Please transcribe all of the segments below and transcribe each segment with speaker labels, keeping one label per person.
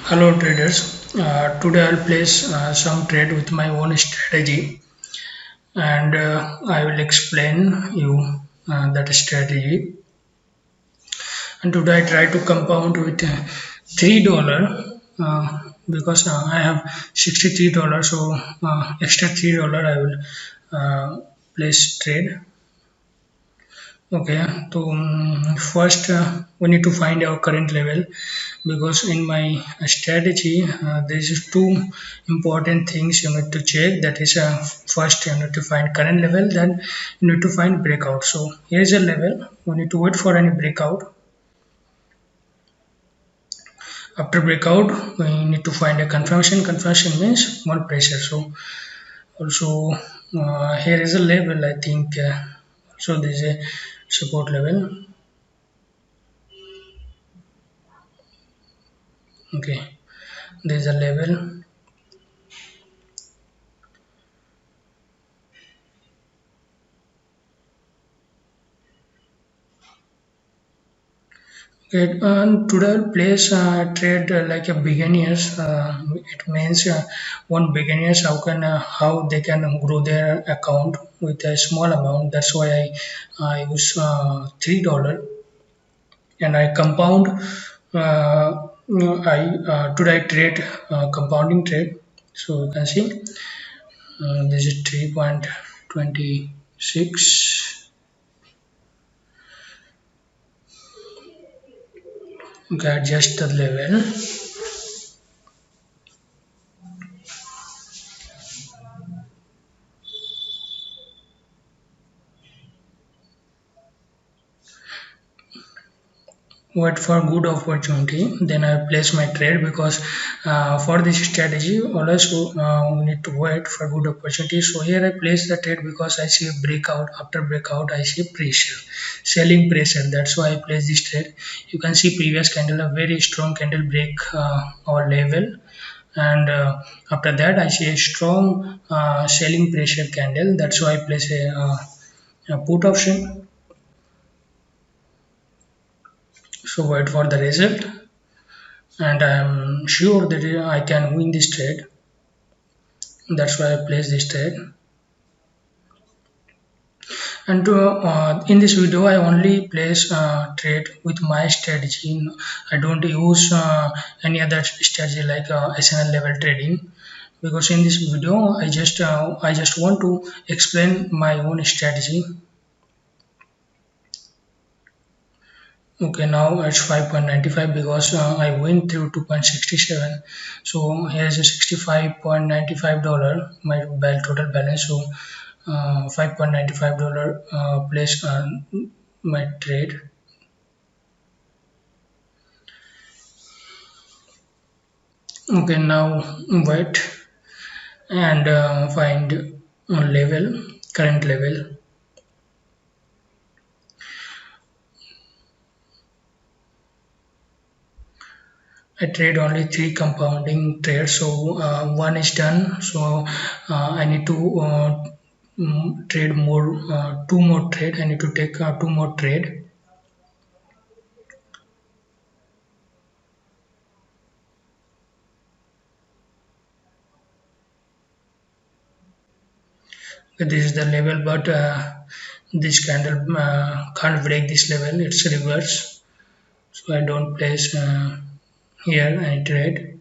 Speaker 1: Hello traders. Today I'll place some trade with my own strategy and I will explain you that strategy. And today I try to compound with $3 because I have $63, so extra $3 I will place trade. Okay, so first we need to find our current level because in my strategy there is two important things you need to check. That is, first you need to find current level, then you need to find breakout. So here is a level. We need to wait for any breakout. After breakout, we need to find a confirmation. Confirmation means one pressure. So also here is a level. I think so. There is a support level. Okay, there is a level. Okay, and today I'll place trade like a beginners. It means one beginners how they can grow their account with a small amount. That's why I use $3 and I compound. I today I trade compounding trade. So you can see this is 3.26. Okay, adjust the level. Wait for good opportunity, then I place my trade because for this strategy always we need to wait for good opportunity. So here I place the trade because I see a breakout. After breakout I see pressure, selling pressure. That's why I place this trade. You can see previous candle, a very strong candle break our level, and after that I see a strong selling pressure candle. That's why I place a put option. So wait for the result, and I'm sure that I can win this trade. That's why I place this trade. And in this video, I only place trade with my strategy. I don't use any other strategy like SNL level trading, because in this video, I just want to explain my own strategy. Okay, now it's 5.95 because I went through 2.67. So here's a $65.95 my total balance. So $5.95 place my trade. Okay, now wait and find level, current level. I trade only three compounding trades, so one is done. So I need to trade more, two more trade. I need to take two more trade. Okay, this is the level, but this candle can't break this level. It's reverse, so I don't place here any trade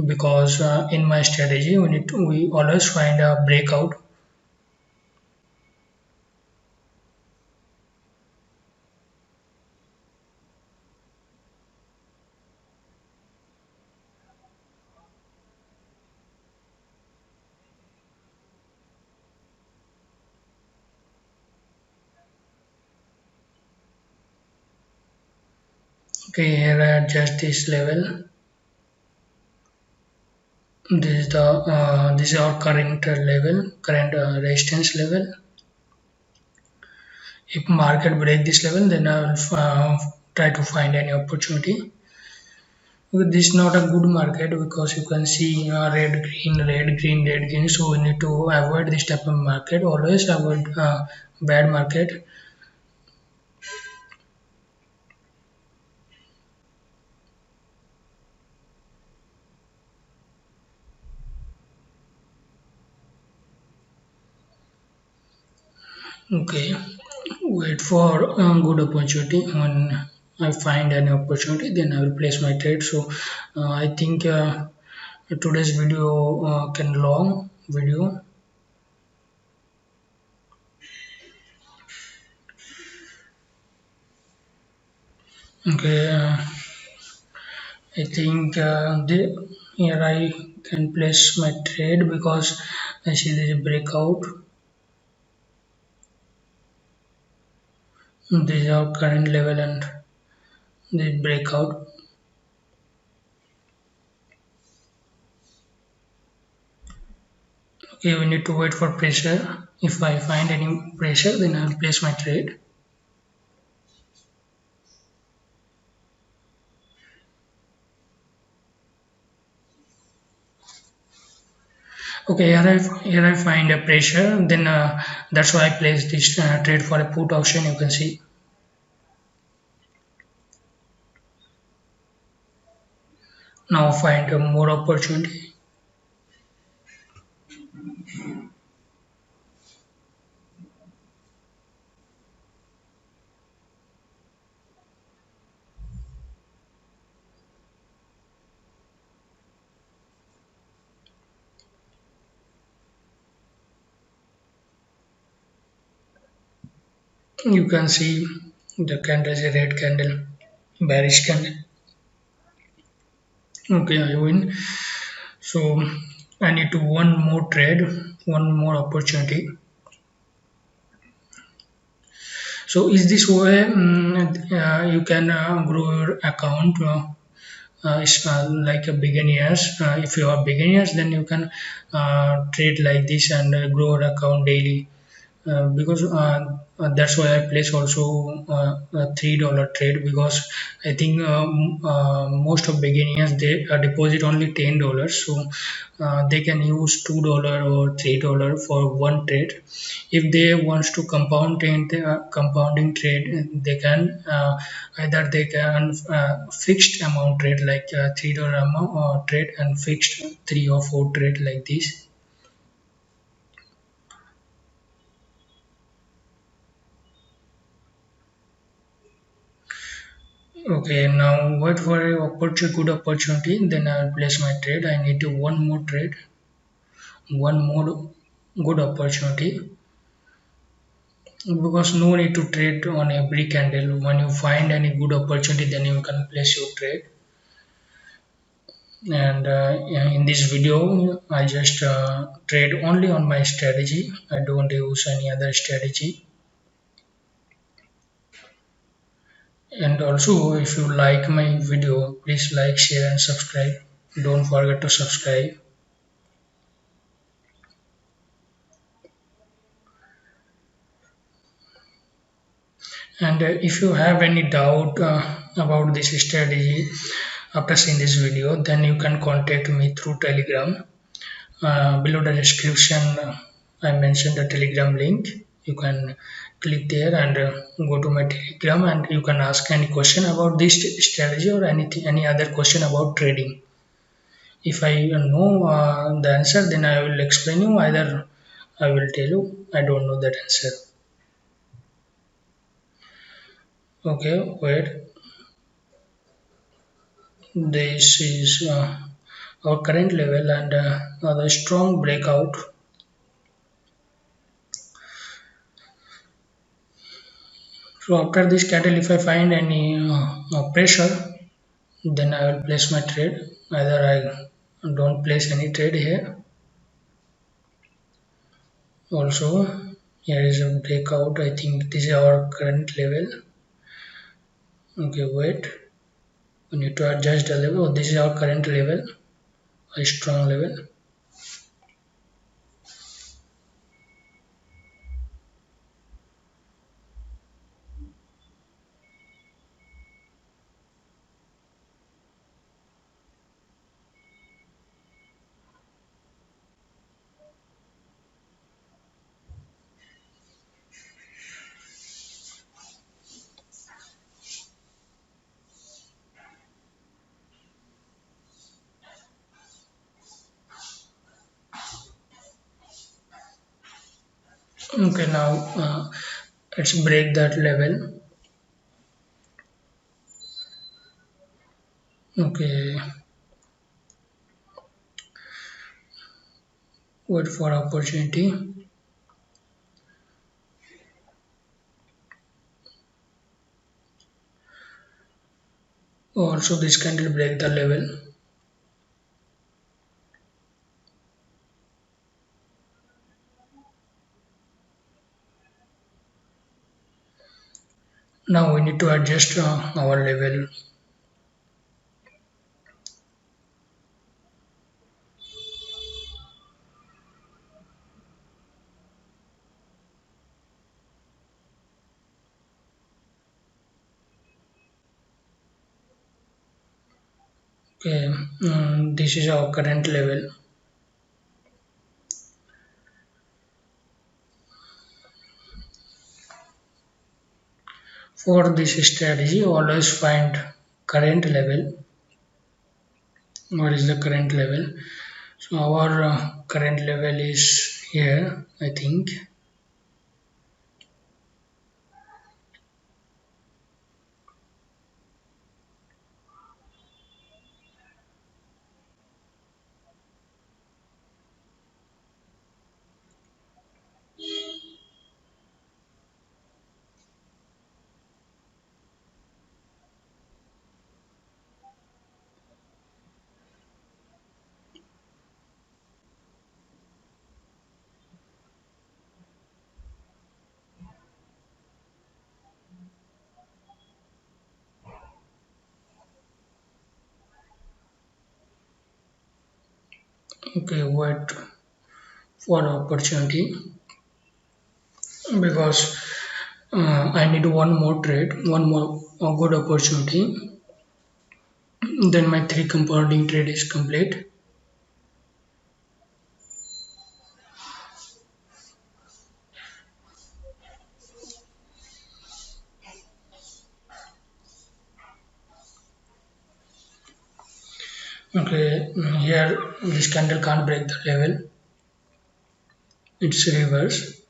Speaker 1: because in my strategy we always find a breakout. Okay, here I adjust this level. This is our current level, current resistance level. If market break this level, then I will try to find any opportunity. This is not a good market because you can see red, green, red, green, red, green. So we need to avoid this type of market. Always avoid bad market. Okay, wait for a good opportunity. When I find an opportunity, then I will place my trade. So I think today's video can long video. Okay, I think here I can place my trade because I see there is a breakout. This is our current level and the breakout. Okay, we need to wait for pressure. If I find any pressure, then I will place my trade. Okay, here I find a pressure. Then that's why I place this trade for a put option. You can see now find a more opportunity. You can see the candle is a red candle, bearish candle. Okay, I win. So I need to one more trade, one more opportunity. So is this way you can grow your account? It's like a beginners. If you are beginners, then you can trade like this and grow your account daily. Because that's why I place also a $3 trade because I think most of beginners they deposit only $10, so they can use $2 or $3 for one trade. If they wants to compound in compounding trade, they can either they can fixed amount trade like $3 amount or trade and fixed 3 or 4 trade like this. Okay, now wait for a good opportunity, then I'll place my trade. I need to one more trade, one more good opportunity because no need to trade on every candle. When you find any good opportunity, then you can place your trade. And in this video, I just trade only on my strategy. I don't use any other strategy. And also, if you like my video, please like, share, and subscribe. Don't forget to subscribe. And if you have any doubt about this strategy after seeing this video, then you can contact me through Telegram. Below the description, I mentioned the Telegram link. You can click there and go to my Telegram, and you can ask any question about this strategy or anything, any other question about trading. If I know the answer, then I will explain you. Either I will tell you I don't know that answer. Okay, wait. This is our current level and the strong breakout. So after this candle, if I find any pressure, then I will place my trade. Either I don't place any trade here. Also, here is a breakout. I think this is our current level. Okay, wait. We need to adjust the level. Oh, this is our current level, a strong level. Okay, now let's break that level. Okay, wait for opportunity. Also, this candle break the level. Now we need to adjust our level. Okay, this is our current level. For this strategy, always find current level. What is the current level? So our current level is here, I think. Okay, wait for opportunity because I need one more trade, one more good opportunity. Then my three compounding trade is complete. Okay, here this candle can't break the level. It's reverse.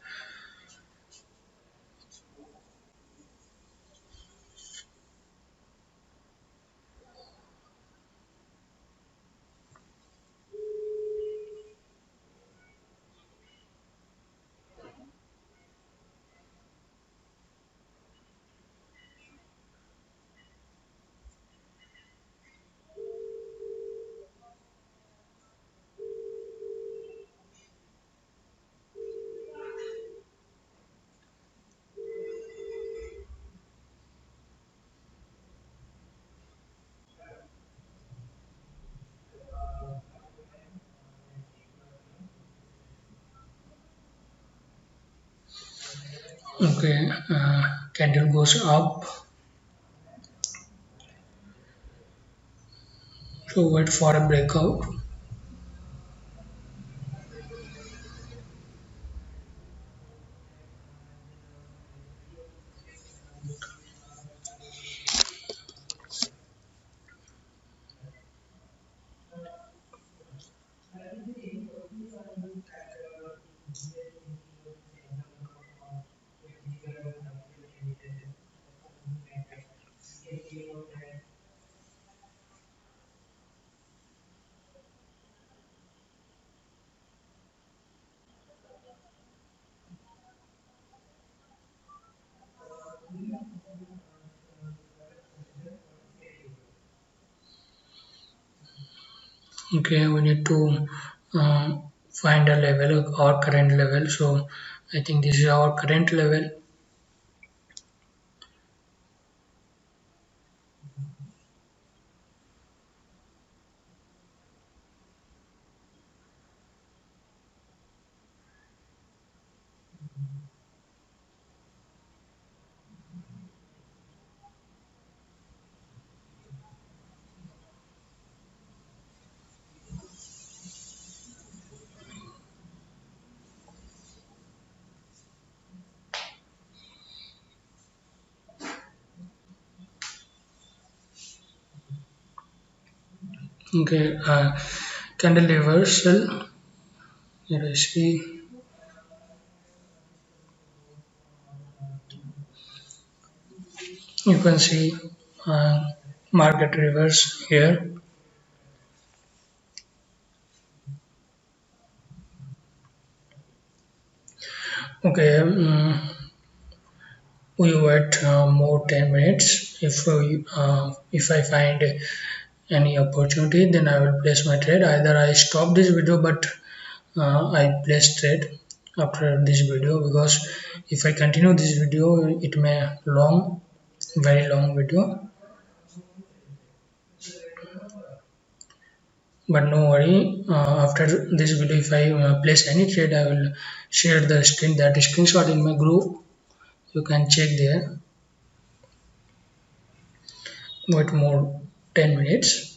Speaker 1: Okay, candle goes up. So wait for a breakout. Okay, we need to find a level or current level. So I think this is our current level. Okay, candle reversal. Here I see. You can see uh, market reverse here. Okay, we wait more 10 minutes. If I find any opportunity, then I will place my trade. Either I stop this video, but I place trade after this video, because if I continue this video, it may long, very long video. But no worry, after this video, if I place any trade, I will share the screenshot in my group. You can check there. Wait more 10 minutes.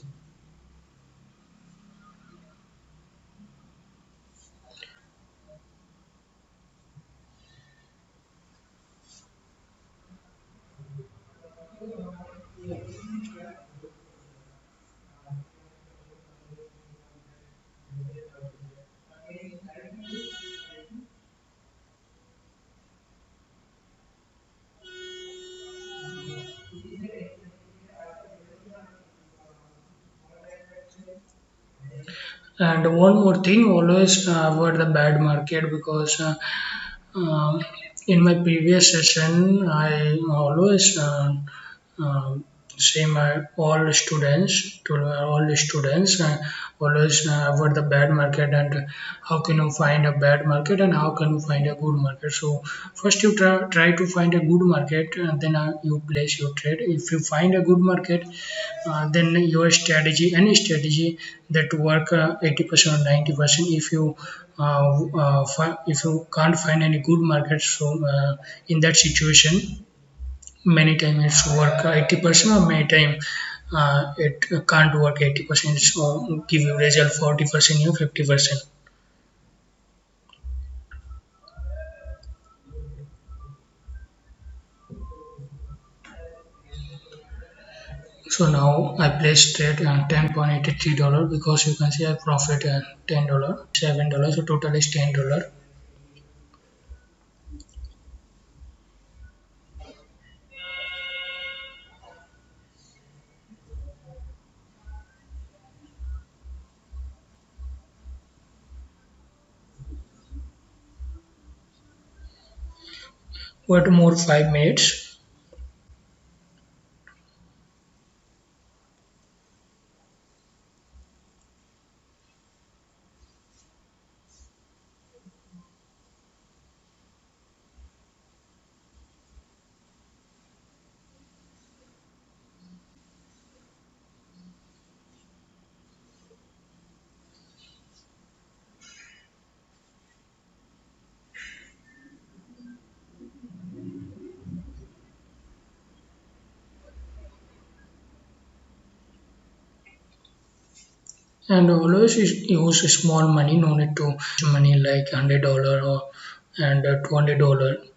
Speaker 1: And one more thing, always avoid the bad market, because um, in my previous session, I always say my all students to all the students always avoid the bad market, and how can you find a bad market and how can you find a good market. So first you try to find a good market, and then you place your trade. If you find a good market, then your strategy, any strategy that work 80% or 90%. If you if you can't find any good market, so in that situation, many times it's work 80%, or many time it can't work 80%, so give you result 40% or 50%. So now I placed trade $10.83, because you can see I profit $10, $7, so total is $10. Wait more 5 minutes. And always use small money, no need to money like $100 or and $20.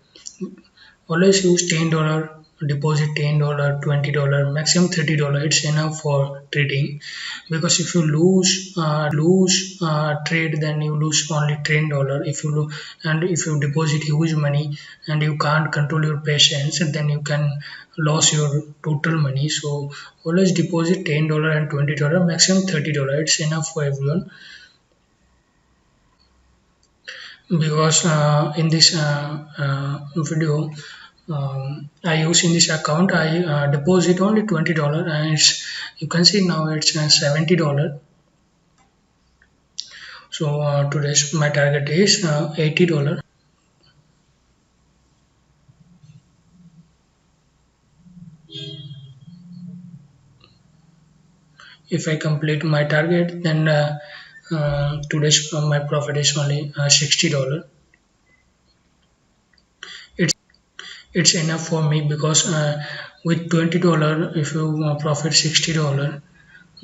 Speaker 1: Always use $10, deposit $10, $20, maximum $30. It's enough for trading, because if you lose trade, then you lose only $10. If you and if you deposit huge money and you can't control your patience, then you can lose your total money. So always deposit $10 and $20, maximum $30. It's enough for everyone, because in this video, I use in this account, I deposit only $20, and you can see now it's $70. So today's my target is $80. If I complete my target, then today's my profit is only $60. It's enough for me, because with $20, if you profit $60,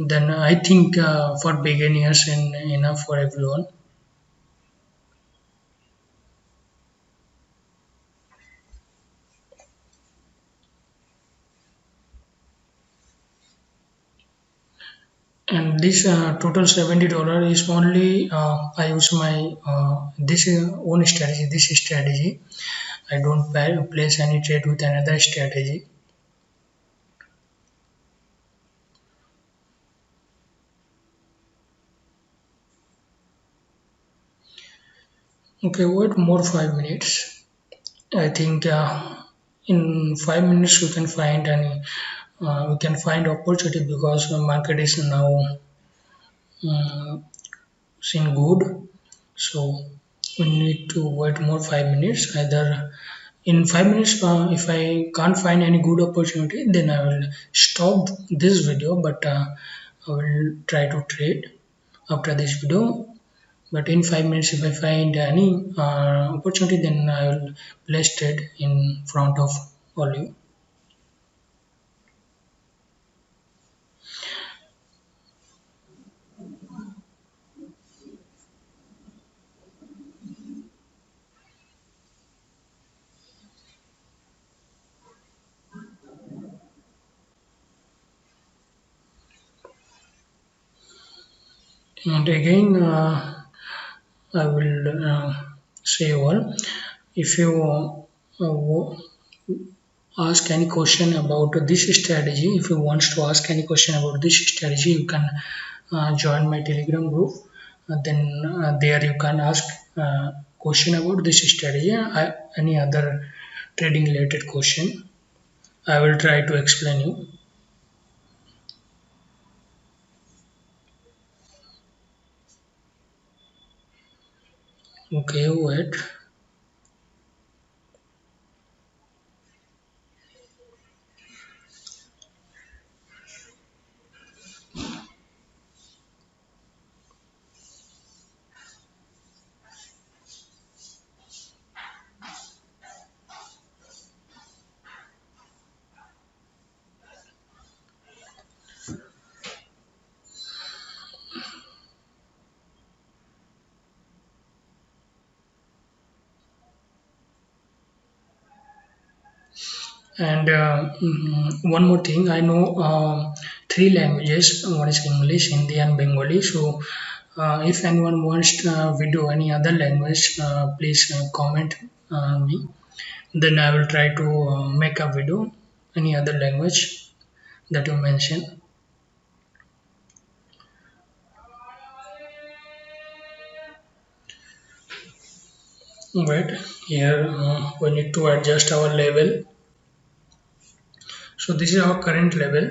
Speaker 1: then I think for beginners and enough for everyone. And this total $70 is only I use my this own strategy. This strategy I don't place any trade with another strategy. Okay, wait more 5 minutes. I think in 5 minutes we can find opportunity because the market is now uh, seen good. So we need to wait more 5 minutes. Either in 5 minutes, if I can't find any good opportunity, then I will stop this video. But I will try to trade after this video. But in 5 minutes, if I find any opportunity, then I will place trade in front of all you. And again, I will say one. If you ask any question about this strategy, if you want to ask any question about this strategy, you can join my Telegram group. Then there you can ask question about this strategy. Any other trading related question, I will try to explain you. Okay, wait. And one more thing, I know three languages. One is English, Hindi, and Bengali. So, if anyone wants video any other language, please comment me. Then I will try to make a video any other language that you mentioned. But here we need to adjust our level. So this is our current level.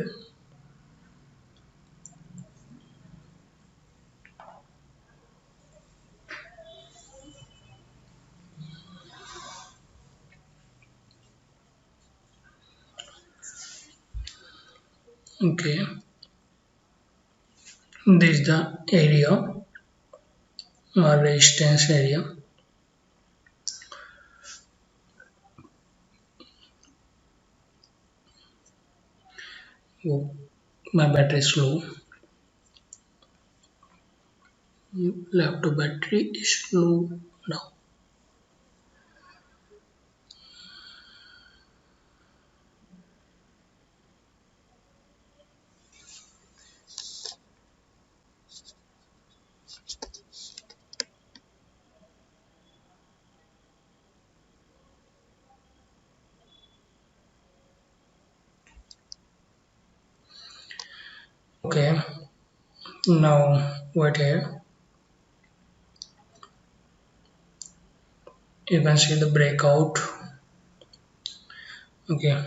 Speaker 1: Okay, this is the area or resistance area. Oh, my battery is low. Laptop battery is low now. Okay, now what here? You can see the breakout. Okay,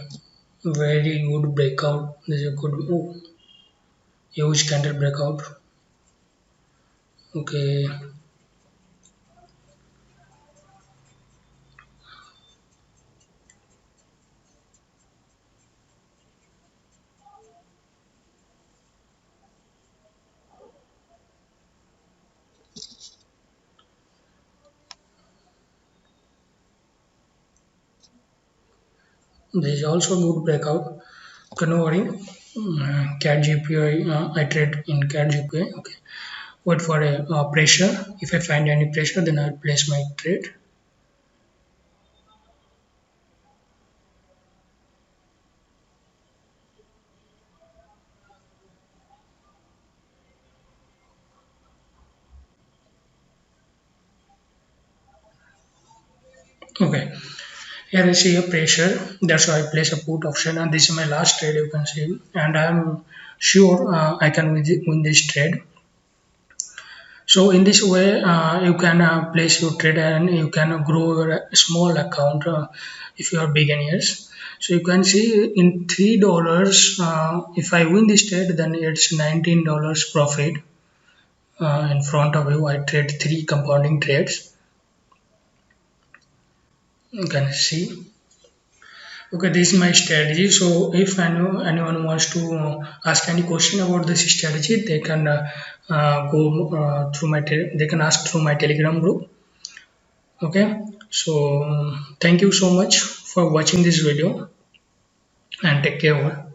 Speaker 1: very good breakout. This is a good, oh, huge candle breakout. Okay, this is also good breakout. Okay, no worry. CAT GPI, I trade in CAT GPI. Okay, wait for a pressure. If I find any pressure, then I'll place my trade. Okay, here I see a pressure. That's why I place a put option, and this is my last trade. You can see, and I'm sure I can win this trade. So in this way, you can place your trade and you can grow your small account if you are beginners. So you can see in $3, if I win this trade, then it's $19 profit. In front of you, I trade three compounding trades. You can see. Okay, this is my strategy. So if anyone wants to ask any question about this strategy, they can go through they can ask through my Telegram group. Okay, so thank you so much for watching this video and take care.